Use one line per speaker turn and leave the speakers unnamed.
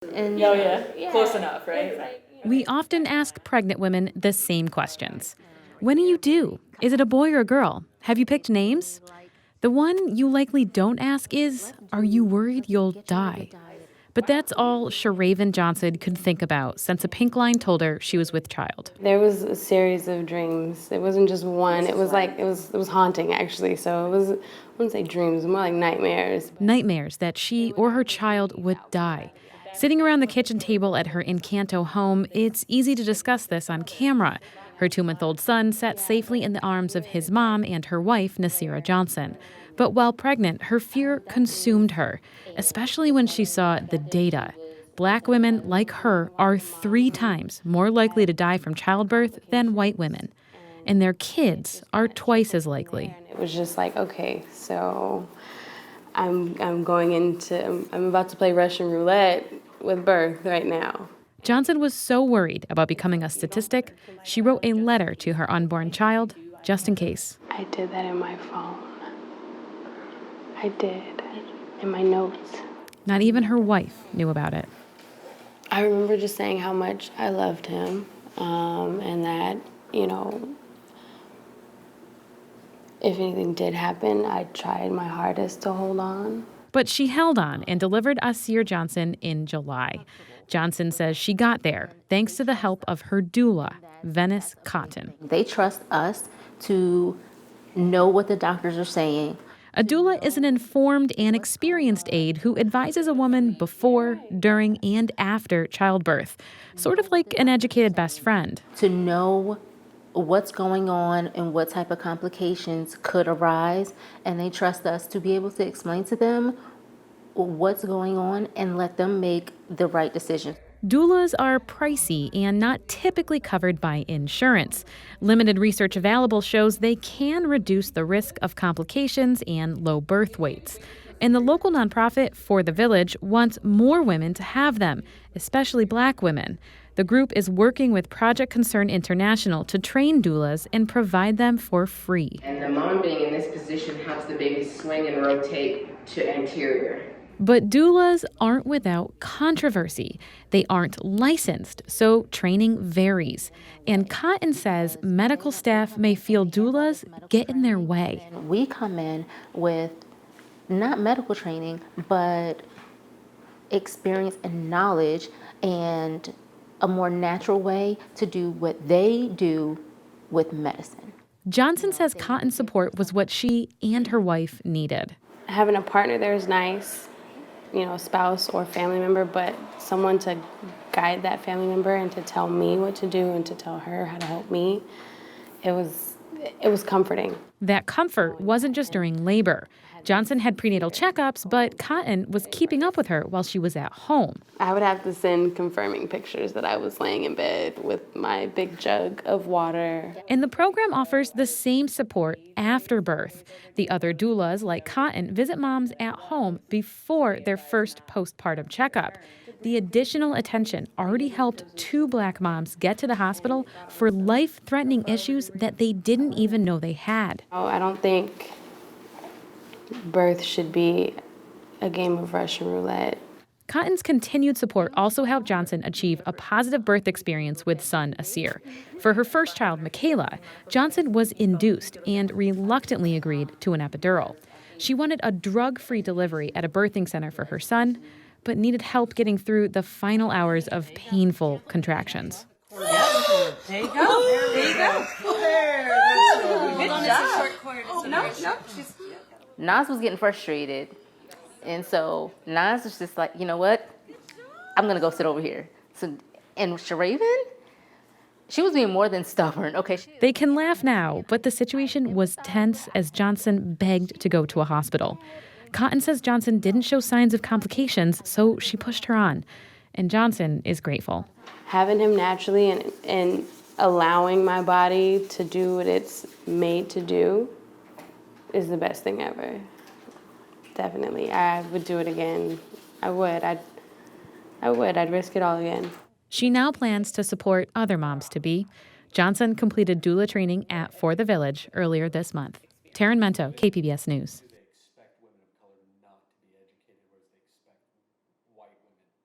And
Oh, yeah? Close enough, right?
We often ask pregnant women the same questions. When are you due? Is it a boy or a girl? Have you picked names? The one you likely don't ask is, are you worried you'll die? But that's all Sharaven Johnson could think about since a pink line told her she was with child.
There was a series of dreams. It wasn't just one. It was haunting, actually. So I wouldn't say dreams, more like nightmares.
Nightmares that she or her child would die. Sitting around the kitchen table at her Encanto home, it's easy to discuss this on camera. Her 2-month-old son sat safely in the arms of his mom and her wife, Nasira Johnson. But while pregnant, her fear consumed her, especially when she saw the data. Black women like her are 3 times more likely to die from childbirth than white women. And their kids are twice as likely.
It was just like, okay, so I'm about to play Russian roulette with birth right now.
Johnson was so worried about becoming a statistic, she wrote a letter to her unborn child, just in case.
I did that in my phone. I did, in my notes.
Not even her wife knew about it.
I remember just saying how much I loved him, and that, if anything did happen, I tried my hardest to hold on.
But she held on and delivered Asir Johnson in July. Johnson says she got there thanks to the help of her doula, Venice Cotton.
they trust us to know what the doctors are saying.
A doula is an informed and experienced aide who advises a woman before, during, and after childbirth, sort of like an educated best friend.
To know what's going on and what type of complications could arise, and they trust us to be able to explain to them what's going on and let them make the right decision.
Doulas are pricey and not typically covered by insurance. Limited research available shows they can reduce the risk of complications and low birth weights. And the local nonprofit For the Village wants more women to have them, especially Black women. The group is working with Project Concern International to train doulas and provide them for free.
And the mom being in this position helps the baby swing and rotate to anterior.
But doulas aren't without controversy. They aren't licensed, so training varies. And Cotton says medical staff may feel doulas get in their way.
We come in with not medical training, but experience and knowledge and a more natural way to do what they do with medicine.
Johnson says Cotton's support was what she and her wife needed.
Having a partner there is nice, a spouse or family member, but someone to guide that family member and to tell me what to do and to tell her how to help me, it was comforting.
That comfort wasn't just during labor. Johnson had prenatal checkups, but Cotton was keeping up with her while she was at home.
I would have to send confirming pictures that I was laying in bed with my big jug of water.
And the program offers the same support after birth. The other doulas, like Cotton, visit moms at home before their first postpartum checkup. The additional attention already helped 2 Black moms get to the hospital for life-threatening issues that they didn't even know they had.
I don't think birth should be a game of Russian roulette.
Cotton's continued support also helped Johnson achieve a positive birth experience with son Asir. For her first child, Michaela, Johnson was induced and reluctantly agreed to an epidural. She wanted a drug-free delivery at a birthing center for her son, but needed help getting through the final hours of painful contractions.
There you go. There you go. Good job. No, she's...
Nas was getting frustrated. And so Nas was just like, you know what? I'm going to go sit over here. So, and Sharaven, she was being more than stubborn. Okay.
They can laugh now, but the situation was tense as Johnson begged to go to a hospital. Cotton says Johnson didn't show signs of complications, so she pushed her on. And Johnson is grateful.
Having him naturally and allowing my body to do what it's made to do is the best thing ever. Definitely. I would do it again. I would. I'd risk it all again.
She now plans to support other moms-to-be. Johnson completed doula training at For the Village earlier this month. Tarryn, Mento, KPBS News.